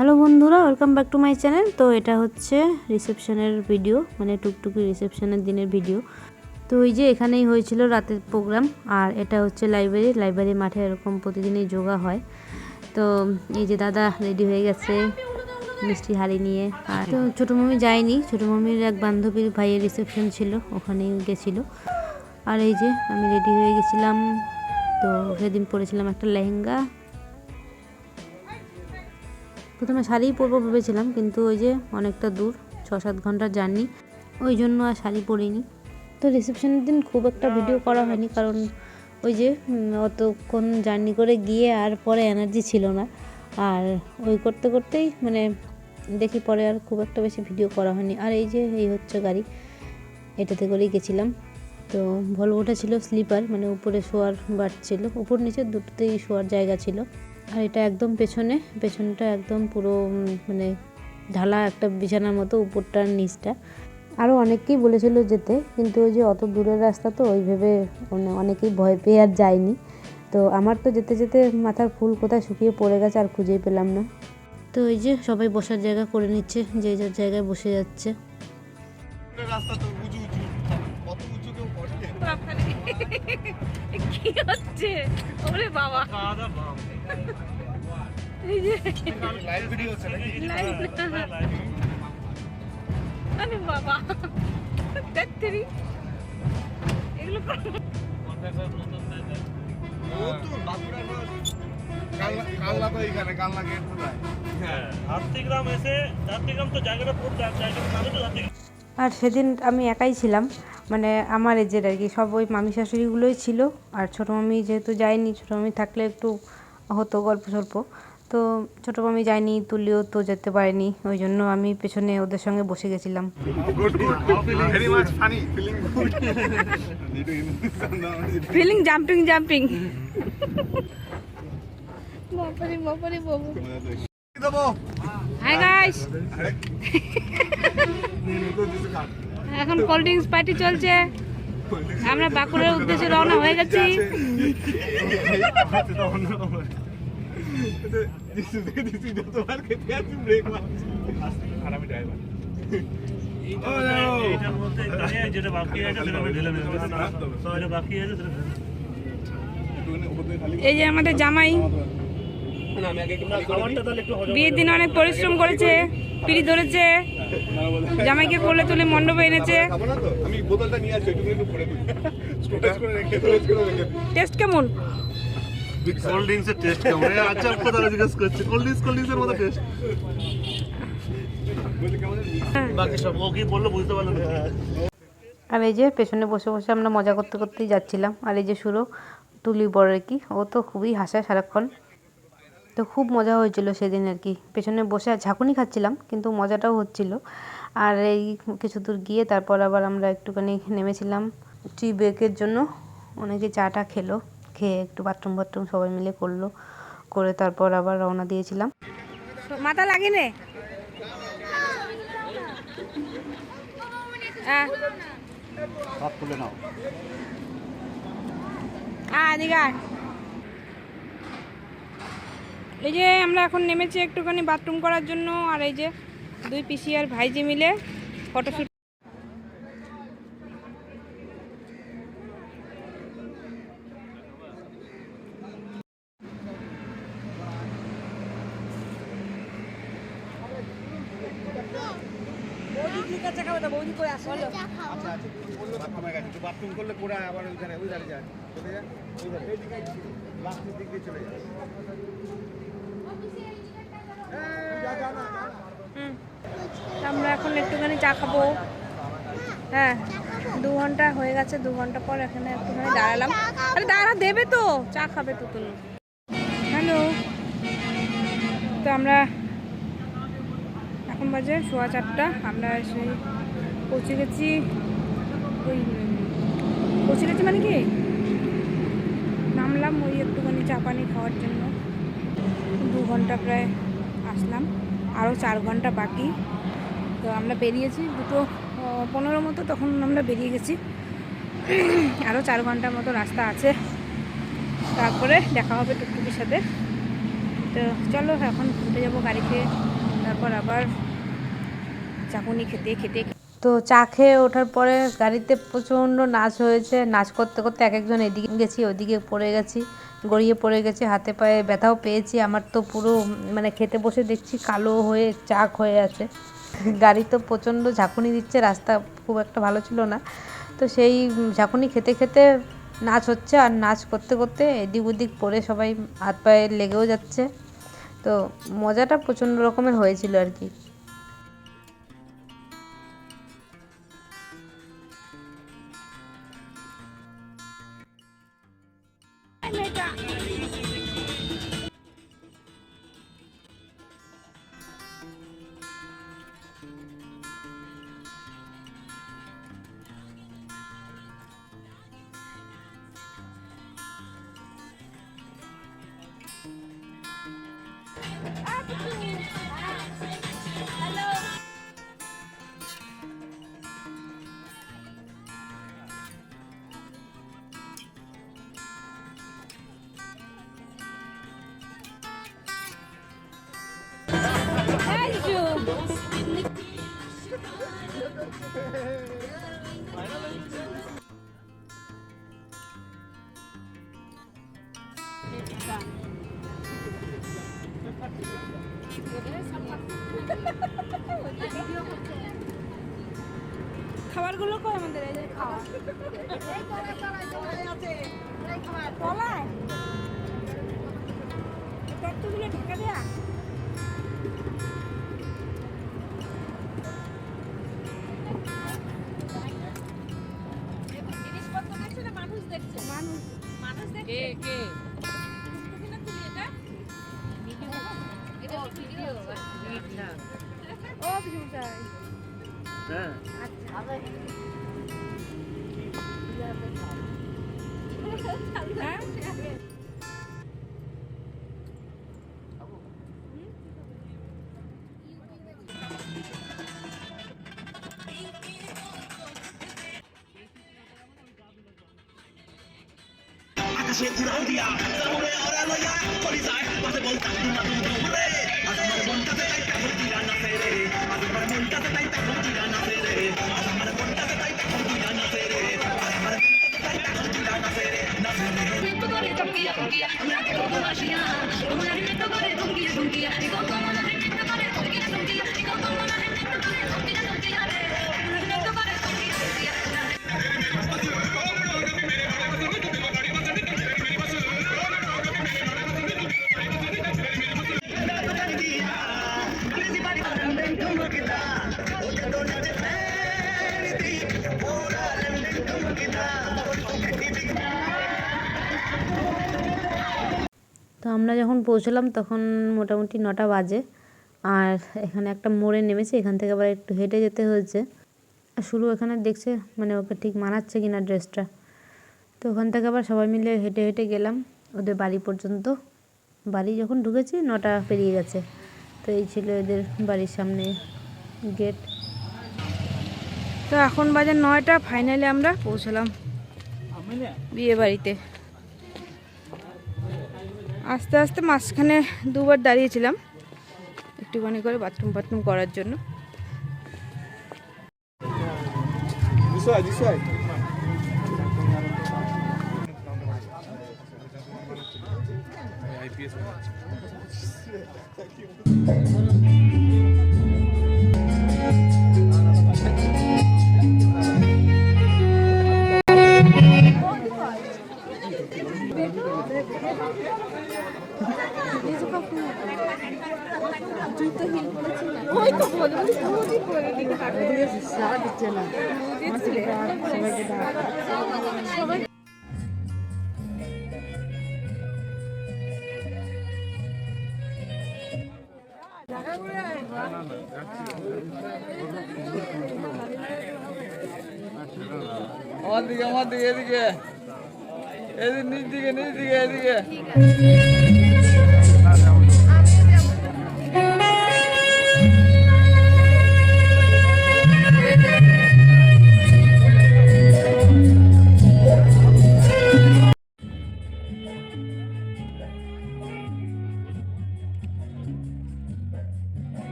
Hello বন্ধুরা, welcome back to my channel. তো এটা হচ্ছে রিসেপশনের ভিডিও, মানে টুকটুকি রিসেপশনের দিনের ভিডিও। তো এই যে এখানেই হয়েছিল রাতের প্রোগ্রাম। আর এটা হচ্ছে লাইব্রেরি মাঠে এরকম প্রতিদিনই যোগা হয়। তো এই যে দাদা রেডি হয়ে গেছে মিষ্টি হাড়ি নিয়ে। আর তো ছোটো মামি যায়নি, ছোটো মামির এক বান্ধবীর ভাইয়ের রিসেপশন ছিল, ওখানেই গেছিলো। আর এই যে আমি রেডি হয়ে গেছিলাম। তো সেদিন পরেছিলাম একটা লেহেঙ্গা। প্রথমে শাড়িই পরবো ভেবেছিলাম, কিন্তু ওই যে অনেকটা দূর, 6-7 ঘন্টার জার্নি, ওই জন্য আর শাড়ি পরিনি। তো রিসেপশনের দিন খুব একটা ভিডিও করা হয়নি, কারণ ওই যে অতক্ষণ জার্নি করে গিয়ে আর পরে এনার্জি ছিল না। আর ওই করতে করতেই মানে দেখি পরে আর খুব একটা বেশি ভিডিও করা হয়নি। আর এই যে এই হচ্ছে গাড়ি, এটাতে করেই গেছিলাম। তো ভলভোটা ছিল স্লিপার, মানে উপরে শোয়ার বার্থ ছিল, উপর নিচে দুটোতেই শোয়ার জায়গা ছিল। আর এটা একদম পেছনটা একদম পুরো মানে ঢালা একটা বিছানার মতো, উপরটার নিচটা। আরও অনেকেই বলেছিল যেতে, কিন্তু ওই যে অত দূরের রাস্তা তো ওই ভেবে অনেকেই ভয় পেয়ে আর যায়নি। তো আমার তো যেতে যেতে মাথার ফুল কোথায় শুকিয়ে পড়ে গেছে, আর খুঁজেই পেলাম না। তো এই যে সবাই বসার জায়গা করে নিচ্ছে, যে যার জায়গায় বসে যাচ্ছে। কি হচ্ছে ওরে বাবা, এই যে লাইভ ভিডিও হচ্ছে নাকি? আরে বাবা দেখতেরি এগুলো ও তো বাপুরা কালনা তো এইখানে কালনা গেট কোথায়? হ্যাঁ, হাতিগ্রাম এসে হাতিগ্রাম তো জায়গাটা পুরো জায়গাটা নামে তো হাতিগ্রাম। আর সেদিন আমি একাই ছিলাম, মানে আমার এজের আর কি, সব ওই মামি শাশুড়িগুলোই ছিল। আর ছোটো মামি যেহেতু যায়নি, ছোটো মামি থাকলে একটু হতো গল্প সল্প। তো ছোটো মামি যায়নি, তুলিও তো যেতে পারেনি, ওই জন্য আমি পেছনে ওদের সঙ্গে বসে গেছিলাম। ফিলিং জাম্পিং বাবারে বাবু। হাই গাইস, এখন কোল্ড ড্রিঙ্কস পার্টি চলছে, আমরা বাঁকুড়ার উদ্দেশ্যে রওনা হয়ে গেছি। এই যে আমাদের জামাই বিয়ের দিন অনেক পরিশ্রম করেছে, পিড়ি ধরেছে, জামাইকে কোলে তুলে মণ্ডপে এনেছে। টেস্ট কেমন? কোল্ড ড্রিঙ্কসের টেস্ট কেমন? আচ্ছা কথা জিজ্ঞেস করছে, কোল্ড ড্রিঙ্কসের মতো টেস্ট। বাকি সব ও কি বললো বুঝতে পারলাম না। আর এই যে পেছনে বসে বসে আমরা মজা করতে করতেই যাচ্ছিলাম। আর এই যে সুরো, তুলি বড় আর কি, ও তো খুবই হাসে সারাক্ষণ। তো খুব মজা হয়েছিল সেদিন আর কি, পেছনে বসে আর ঝাঁকুনি খাচ্ছিলাম, কিন্তু মজাটাও হচ্ছিল। আর এই কিছু দূর গিয়ে তারপর আবার আমরা একটুখানি নেমেছিলাম টি ব্রেকের জন্য। অনেকে চাটা খেলো, খেয়ে একটু বাথরুম সবাই মিলে করে তারপর আবার রওনা দিয়েছিলাম। মাথা লাগে নে এই যে আমরা এখন নেমেছি একটুখানি বাথরুম করার জন্য। আর এই যে দুই পিসি আর ভাইজি মিলে ফটোশুট। বাথরুম করলে পুরা আবার ওইখানে ওই ধারে যায়, চলে যায় ওই ধারে, এই দিকে লাস্টের দিক দিয়ে চলে যায়। আমরা এখন একটুখানি চা খাবো। হ্যাঁ, 2 ঘন্টা হয়ে গেছে, 2 ঘন্টা পর এখানে একটুখানি দাঁড়ালাম। আরে দাঁড়া, দেবে তো, চা খাবে তো তুমি। হ্যালো, তো আমরা এখন বাজে 4:15, আমরা এসে পৌঁছে গেছি মানে কি নামলাম ওই একটুখানি চা পানি খাওয়ার জন্য। 2 ঘন্টা প্রায় আসলাম, আরও 4 ঘন্টা বাকি। তো আমরা বেরিয়েছি 2:15 মতো, তখন আমরা বেরিয়ে গেছি। আরও 4 ঘন্টার মতো রাস্তা আছে, তারপরে দেখা হবে টুকটুকির সাথে। তো চলো এখন উঠে যাবো গাড়িতে। তারপর আবার চাকুনি খেতে খেতে তো চা খেয়ে ওঠার পরে গাড়িতে প্রচণ্ড নাচ হয়েছে। নাচ করতে করতে এক একজন এদিকে গেছি, ওদিকে পড়ে গেছি, গড়িয়ে পড়ে গেছি, হাতে পায়ে ব্যথাও পেয়েছি। আমার তো পুরো মানে খেতে বসে দেখছি কালো হয়ে চাক হয়ে আছে। গাড়ি তো প্রচণ্ড ঝাঁকুনি দিচ্ছে, রাস্তা খুব একটা ভালো ছিল না। তো সেই ঝাঁকুনি খেতে খেতে নাচ হচ্ছে, আর নাচ করতে করতে এদিক ওদিক পড়ে সবাই হাত পায়ে লেগেও যাচ্ছে। তো মজাটা প্রচণ্ড রকমের হয়েছিল আর কি। খাবারগুলো কই আমাদের? এই যে খাওয়া তলায় তত্ত্বগুলো ঢাকা দেয়া। জিনিসপত্র দেখছে না, মানুষ দেখছে, মানুষ দেখছে। কে এটা ভিডিও না, ও ভিডিও হ্যাঁ আচ্ছা তো আমরা যখন পৌঁছলাম তখন মোটামুটি 9টা বাজে। আর এখানে একটা মোড়ে নেমেছে, এখান থেকে আবার একটু হেঁটে যেতে হয়েছে। আর শুরু এখানে দেখছে মানে ওকে ঠিক মানাচ্ছে কিনা ড্রেসটা। তো ওখান থেকে আবার সবাই মিলে হেঁটে হেঁটে গেলাম ওদের বাড়ি পর্যন্ত। বাড়ি যখন ঢুকেছি 9টা পেরিয়ে গেছে। তো এই ছিল এদের বাড়ির সামনে গেট। তো এখন বাজে 9টা, ফাইনালি আমরা পৌঁছলাম বিয়ে বাড়িতে। আস্তে আস্তে মাঝখানে দুবার দাঁড়িয়েছিলাম একটুখানি করে বাথরুম করার জন্য। আমার দিকে এদিকে নিচ দিকে এদিকে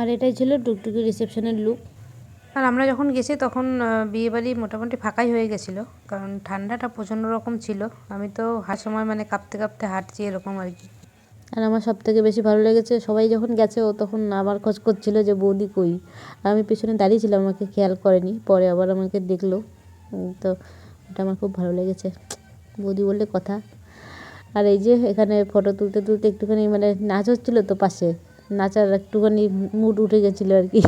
আর এটাই ছিল টুকটুকি রিসেপশনের লুক। আর আমরা যখন গেছি তখন বিয়েবাড়ি মোটামুটি ফাঁকাই হয়ে গেছিলো, কারণ ঠান্ডাটা প্রচণ্ড রকম ছিল। আমি তো সময় মানে কাঁপতে কাঁপতে হাঁটছি এরকম আর কি। আর আমার সব থেকে বেশি ভালো লেগেছে, সবাই যখন গেছে ও তখন আমার খোঁজ করছিল যে বৌদি কই। আমি পেছনে দাঁড়িয়েছিলাম, আমাকে খেয়াল করেনি, পরে আবার আমাকে দেখলো। তো ওটা আমার খুব ভালো লেগেছে, বৌদি বললে কথা। আর এই যে এখানে ফটো তুলতে তুলতে একটুখানি মানে নাচ হচ্ছিলো তো পাশে, নাচার একটুখানি মুড উঠে গেছিলো আর কি।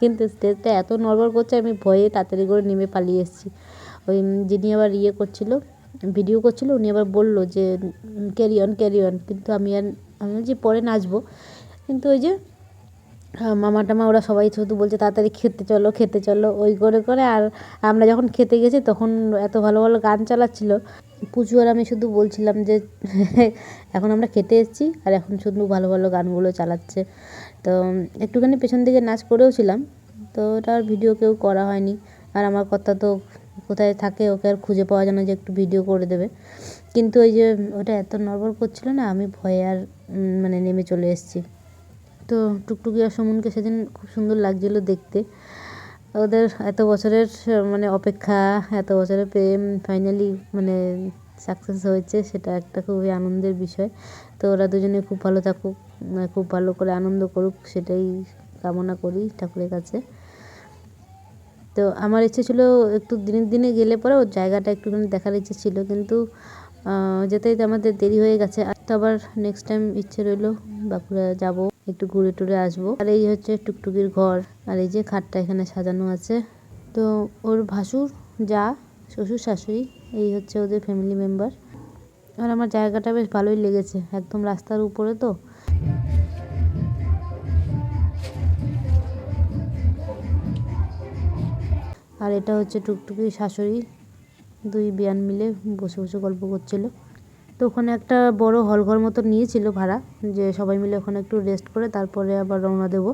কিন্তু স্টেজটা এত নড়বড় করছে, আমি ভয়ে তাড়াতাড়ি করে নেমে পালিয়ে এসেছি। ওই যিনি আবার করছিলো, ভিডিও করছিলো, উনি আবার বললো যে ক্যারি অন ক্যারি অন, কিন্তু আমি যে পরে নাচবো। কিন্তু ওই যে মামা টামা ওরা সবাই শুধু বলছে তাড়াতাড়ি খেতে চলো ওই করে করে। আর আমরা যখন খেতে গেছি তখন এত ভালো ভালো গান চালাচ্ছিলো, পুজো আর আমি শুধু বলছিলাম যে এখন আমরা খেতে এসেছি আর এখন শুধু ভালো ভালো গানগুলো চালাচ্ছে। তো একটুখানি পেছন দিকে নাচ করেও ছিলাম, তো ওটার ভিডিও কেউ করা হয়নি। আর আমার কথা তো কোথায় থাকে, ওকে আর খুঁজে পাওয়া যায় না যে একটু ভিডিও করে দেবে। কিন্তু ওই যে ওটা এত নড়বড় করছিল না, আমি ভয়ে আর মানে নেমে চলে এসেছি। তো টুকটুকি আর সুমনকে সেদিন খুব সুন্দর লাগছিলো দেখতে। ওদের এত বছরের মানে অপেক্ষা, এত বছরের প্রেম ফাইনালি মানে সাকসেস হয়েছে, সেটা একটা খুবই আনন্দের বিষয়। তো ওরা দুজনে খুব ভালো থাকুক, খুব ভালো করে আনন্দ করুক, সেটাই কামনা করি ঠাকুরের কাছে। তো আমার ইচ্ছে ছিল একটু দিনে দিনে গেলে পরে ওর জায়গাটা একটুখানি দেখার ইচ্ছে ছিল, কিন্তু যেতে যেতে আমাদের দেরি হয়ে গেছে। আর তো আবার নেক্সট টাইম ইচ্ছে রইলো বাঁকুড়া যাব, একটু ঘুরে টুরে আসবো। আর এই হচ্ছে টুকটুকির ঘর, আর এই যে খাটটা এখানে সাজানো আছে। তো ওর ভাসুর, যা, শ্বশুর শাশুড়ি, এই হচ্ছে ওদের ফ্যামিলি মেম্বার। আর আমার জায়গাটা বেশ ভালোই লেগেছে, একদম রাস্তার উপরে তো। আর এটা হচ্ছে টুকটুকির শাশুড়ি, দুই বিয়ান মিলে বসে বসে গল্প করছিল। তো ওখানে একটা বড় হল ঘর মতো নিয়েছিল ভাড়া, যে সবাই মিলে ওখানে একটু রেস্ট করে তারপরে আবার রওনা দেবো।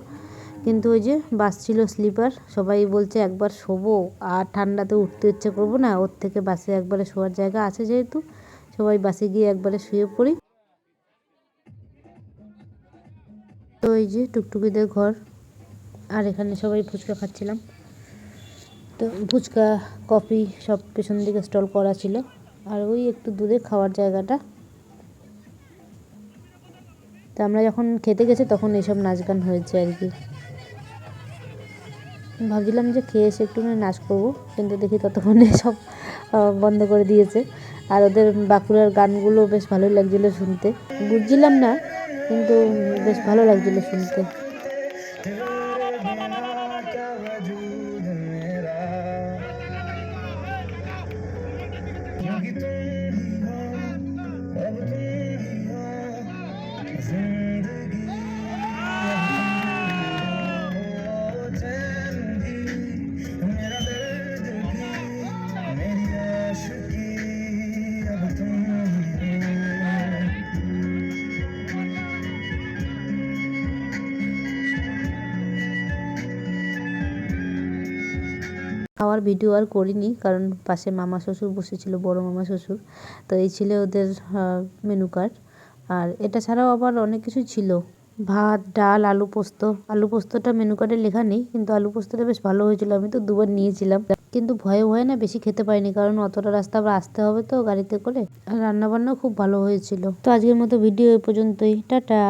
কিন্তু ওই যে বাস ছিল স্লিপার, সবাই বলছে একবার শোবো, আর ঠান্ডাতে উঠতে ইচ্ছে করবো না, ওর থেকে বাসে একবারে শোয়ার জায়গা আছে যেহেতু, সবাই বাসে গিয়ে একবারে শুয়ে পড়ি। তো এই যে টুকটুকিদের ঘর, আর এখানে সবাই ফুচকা খাচ্ছিলাম। তো ফুচকা কফি সব পেছন দিকে স্টল করা ছিল, আর ওই একটু দূরে খাওয়ার জায়গাটা। তো আমরা যখন খেতে গেছি তখন এইসব নাচ গান হয়েছে আর কি। ভাবছিলাম যে খেয়ে এসে একটু নাচ করবো, কিন্তু দেখি ততক্ষণে সব বন্ধ করে দিয়েছে। আর ওদের বাঁকুড়ার গানগুলো বেশ ভালোই লাগছিলো শুনতে, বুঝছিলাম না কিন্তু বেশ ভালো লাগছিলো শুনতে। খাওয়ার ভিডিও আর করিনি, কারণ পাশে মামা শ্বশুর বসেছিল, বড় মামা শ্বশুর। তো এই ছিল ওদের মেনু কার্ড। আর এটা ছাড়াও আবার অনেক কিছু ছিল, ভাত, ডাল, আলু পোস্ত। আলু পোস্তটা মেনু কার্ডে লেখা নেই, কিন্তু আলু পোস্তটা বেশ ভালো হয়েছিল, আমি তো দুবার নিয়েছিলাম। কিন্তু ভয়ে ভয়ে না বেশি খেতে পারিনি, কারণ অতটা রাস্তা আবার আসতে হবে তো গাড়িতে করে। আর রান্নাবান্নাও খুব ভালো হয়েছিল। তো আজকের মতো ভিডিও এই পর্যন্তই, টাটা।